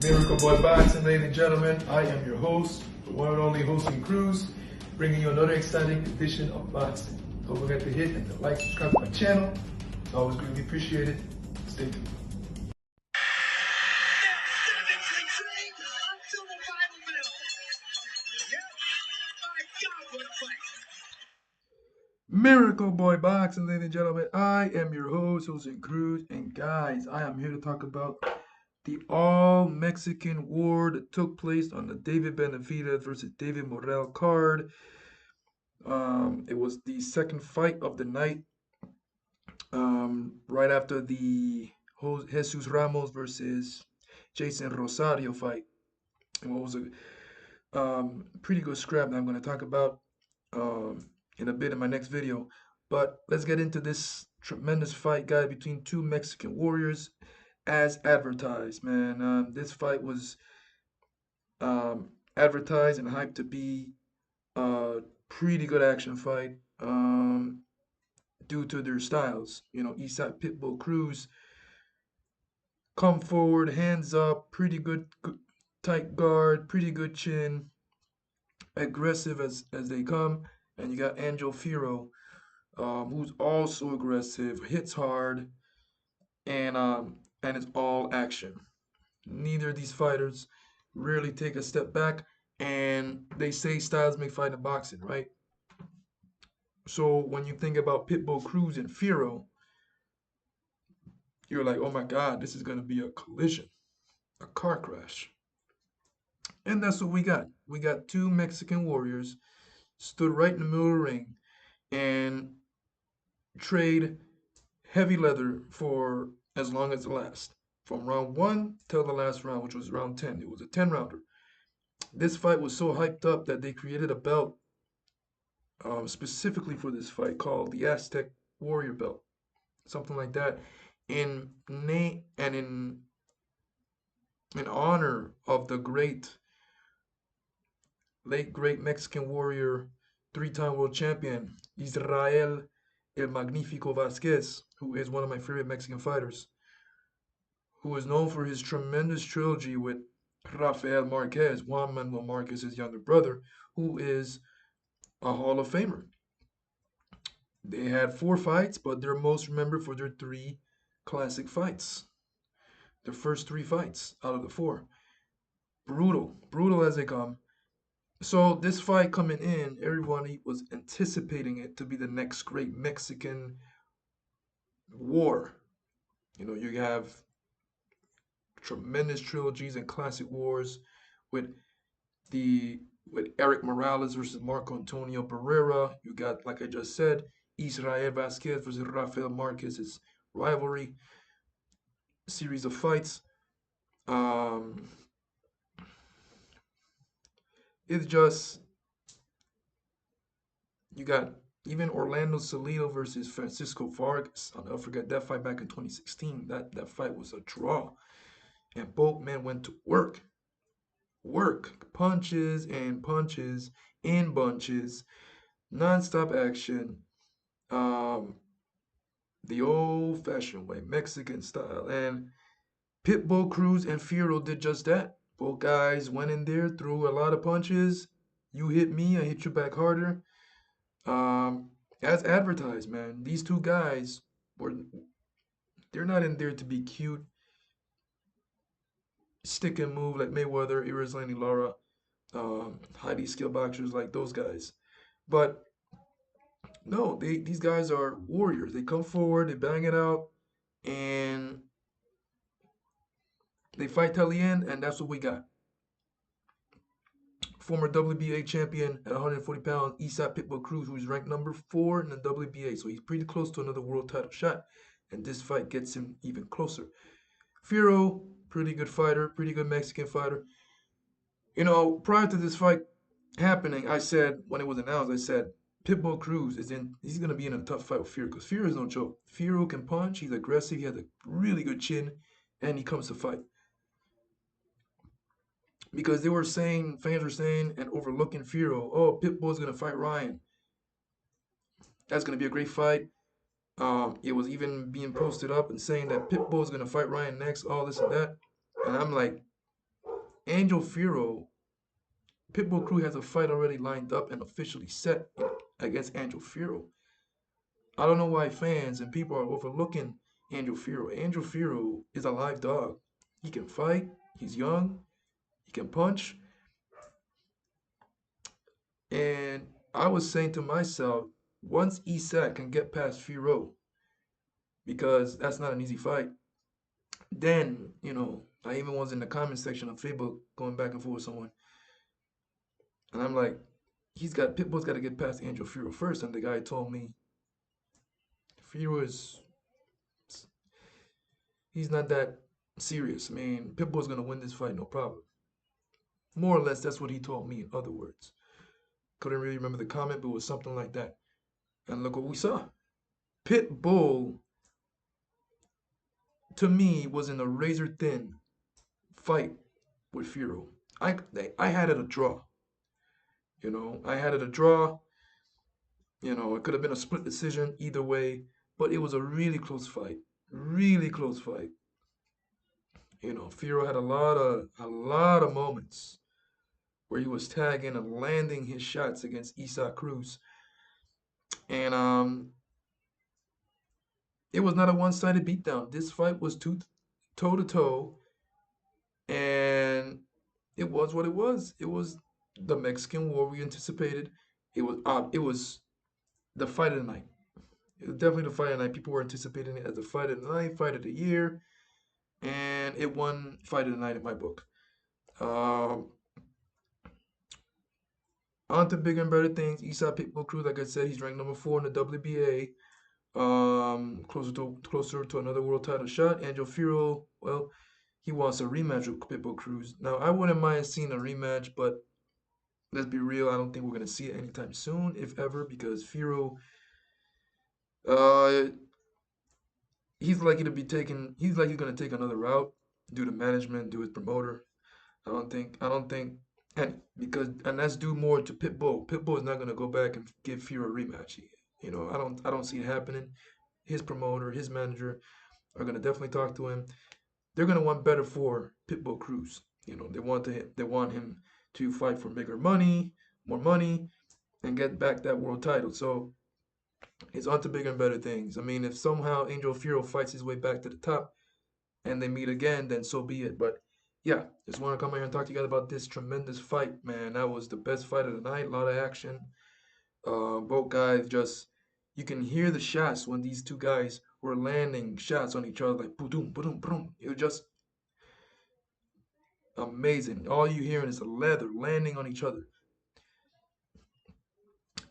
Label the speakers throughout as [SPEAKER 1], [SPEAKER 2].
[SPEAKER 1] Miracle Boy Boxing, ladies and gentlemen. I am your host, the one and only hosting Cruz, bringing you another exciting edition of boxing. Don't forget to hit and to like, subscribe to my channel. It's always greatly appreciated. Stay tuned. Miracle Boy Boxing, ladies and gentlemen. I am your host, Jose Cruz, and guys, I am here to talk about the all-Mexican war that took place on the David Benavidez versus David Morrell card. It was the second fight of the night, right after the Jesus Ramos versus Jason Rosario fight. And what was a pretty good scrap that I'm going to talk about in a bit in my next video. But let's get into this tremendous fight, guys, between two Mexican warriors as advertised, man. This fight was advertised and hyped to be a pretty good action fight due to their styles. You know, Issac Pitbull Cruz come forward, hands up, pretty good tight guard, pretty good chin, aggressive as they come. And you got Angel Fierro, who's also aggressive, hits hard, and it's all action. Neither of these fighters really take a step back, and they say styles make fight in boxing, right? So when you think about Pitbull Cruz and Fierro, you're like, oh my God, this is going to be a collision, a car crash. And that's what we got. We got two Mexican warriors stood right in the middle of the ring and trade heavy leather for as long as it lasts. From round 1 till the last round, which was round 10. It was a 10-rounder. This fight was so hyped up that they created a belt specifically for this fight called the Aztec Warrior Belt, something like that, in name and in honor of the late great Mexican warrior, three-time world champion Israel El Magnifico Vasquez, who is one of my favorite Mexican fighters, who is known for his tremendous trilogy with Rafael Marquez, Juan Manuel Marquez's younger brother, who is a Hall of Famer. They had 4 fights, but they're most remembered for their 3 classic fights. The first 3 fights out of the 4. Brutal as they come. So this fight coming in, everyone was anticipating it to be the next great Mexican war. You know, you have tremendous trilogies and classic wars with Eric Morales versus Marco Antonio Barrera. You got, like I just said, Israel Vasquez versus Rafael Marquez's rivalry series of fights. It's just, you got even Orlando Salido versus Francisco Vargas. I'll never forget that fight back in 2016. That fight was a draw. And both men went to work. Punches and punches in bunches. Non-stop action. The old-fashioned way, Mexican style. And Pitbull Cruz and Fierro did just that. Both guys went in there, threw a lot of punches. You hit me, I hit you back harder. As advertised, man, these two guys they're not in there to be cute, stick and move like Mayweather, Irizlani Lara, highly skilled boxers like those guys. But no, these guys are warriors. They come forward, they bang it out, and they fight till the end, and that's what we got. Former WBA champion at 140 pounds, Issac Pitbull Cruz, who's ranked number 4 in the WBA, so he's pretty close to another world title shot, and this fight gets him even closer. Fierro, pretty good fighter, pretty good Mexican fighter. You know, prior to this fight happening, I said, when it was announced, I said, Pitbull Cruz he's going to be in a tough fight with Fierro, because Fierro is no joke. Fierro can punch, he's aggressive, he has a really good chin, and he comes to fight. Because fans were saying and overlooking Fierro, oh, Pitbull's going to fight Ryan. That's going to be a great fight. It was even being posted up and saying that Pitbull's going to fight Ryan next, all this and that. And I'm like, Angel Fierro, Pitbull Crew has a fight already lined up and officially set against Angel Fierro. I don't know why fans and people are overlooking Angel Fierro. Angel Fierro is a live dog. He can fight. He's young. He can punch. And I was saying to myself, once Issac can get past Fierro, because that's not an easy fight, then, I even was in the comment section of Facebook going back and forth with someone. And I'm like, Pitbull's got to get past Angel Fierro first. And the guy told me, Fierro he's not that serious. I mean, Pitbull's going to win this fight, no problem. More or less, that's what he told me, in other words. Couldn't really remember the comment, but it was something like that. And look what we saw. Pitbull, to me, was in a razor thin fight with Fierro. I had it a draw. I had it a draw. It could have been a split decision either way, but it was a really close fight. Really close fight. Fierro had a lot of moments where he was tagging and landing his shots against Issac Cruz. And it was not a one-sided beatdown. This fight was toe to toe, and it was what it was. It was the Mexican War we anticipated. It was the fight of the night. It was definitely the fight of the night. People were anticipating it as the fight of the night, fight of the year, and it won fight of the night in my book. Um, on to bigger and better things. Issac Pitbull Cruz, like I said, he's ranked number 4 in the WBA. Closer to another world title shot. Angel Fierro, well, he wants a rematch with Pitbull Cruz. Now, I wouldn't mind seeing a rematch, but let's be real, I don't think we're gonna see it anytime soon, if ever, because Fierro, uh, he's like he's gonna take another route due to management, due to his promoter. I don't think, and that's due more to Pitbull. Pitbull is not gonna go back and give Fierro a rematch. I don't see it happening. His promoter, his manager are gonna definitely talk to him. They're gonna want better for Pitbull Cruz. They want him to fight for bigger money, more money, and get back that world title. So it's on to bigger and better things. I mean, if somehow Angel Fierro fights his way back to the top and they meet again, then so be it. But yeah, just want to come here and talk to you guys about this tremendous fight, man. That was the best fight of the night. A lot of action. Both guys just, you can hear the shots when these two guys were landing shots on each other, like boom, boom, boom. It was just amazing. All you hearing is the leather landing on each other.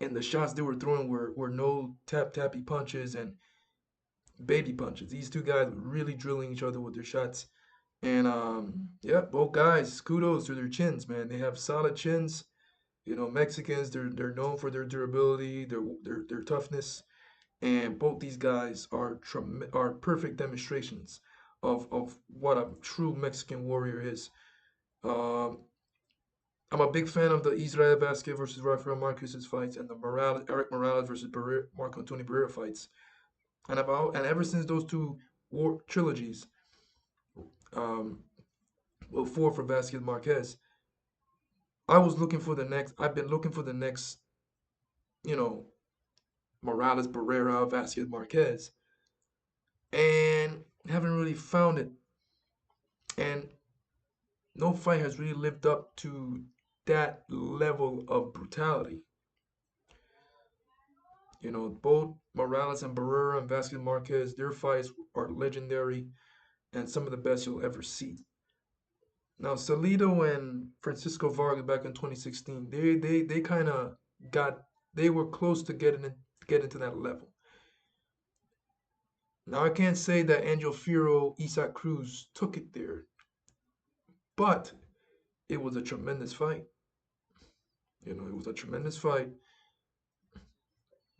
[SPEAKER 1] And the shots they were throwing were no tappy punches and baby punches. These two guys were really drilling each other with their shots. And yeah, both guys, kudos to their chins, man. They have solid chins. Mexicans, they're known for their durability, their toughness, and both these guys are perfect demonstrations of what a true Mexican warrior is. Um, I'm a big fan of the Israel Vasquez versus Rafael Marquez's fights and the Eric Morales versus Marco Antonio Barrera fights. And ever since those two war trilogies, um, well, four for Vasquez Marquez, I've been looking for the next, you know, Morales Barrera Vasquez Marquez, and haven't really found it. And no fight has really lived up to that level of brutality. Both Morales and Barrera and Vasquez Marquez, their fights are legendary and some of the best you'll ever see. Now, Salido and Francisco Vargas back in 2016, they kind of got they were close to getting to that level. Now, I can't say that Angel Fierro, Isaac Cruz took it there, but it was a tremendous fight. It was a tremendous fight.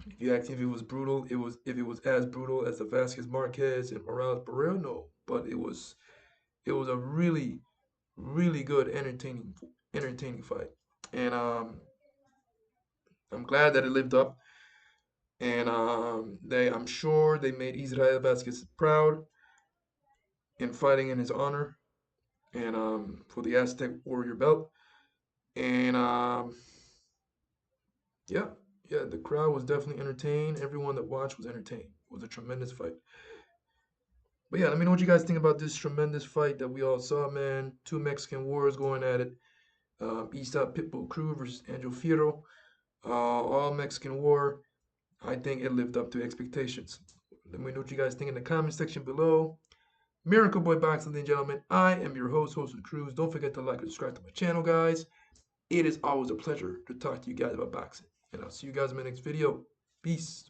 [SPEAKER 1] If you ask me if it was brutal, if it was as brutal as the Vasquez Marquez and Morales Barrera, no. But it was a really, really good, entertaining fight. And I'm glad that it lived up. And I'm sure they made Israel Vasquez proud in fighting in his honor. and for the Aztec Warrior belt. And yeah, yeah, the crowd was definitely entertained. Everyone that watched was entertained. It was a tremendous fight. But yeah, let me know what you guys think about this tremendous fight that we all saw, man. Two Mexican warriors going at it. Issac Pitbull Cruz versus Angel Fierro. All Mexican war. I think it lived up to expectations. Let me know what you guys think in the comment section below. Miracle Boy Boxing, ladies and gentlemen. I am your host, Cruz. Don't forget to like and subscribe to my channel, guys. It is always a pleasure to talk to you guys about boxing. And I'll see you guys in my next video. Peace.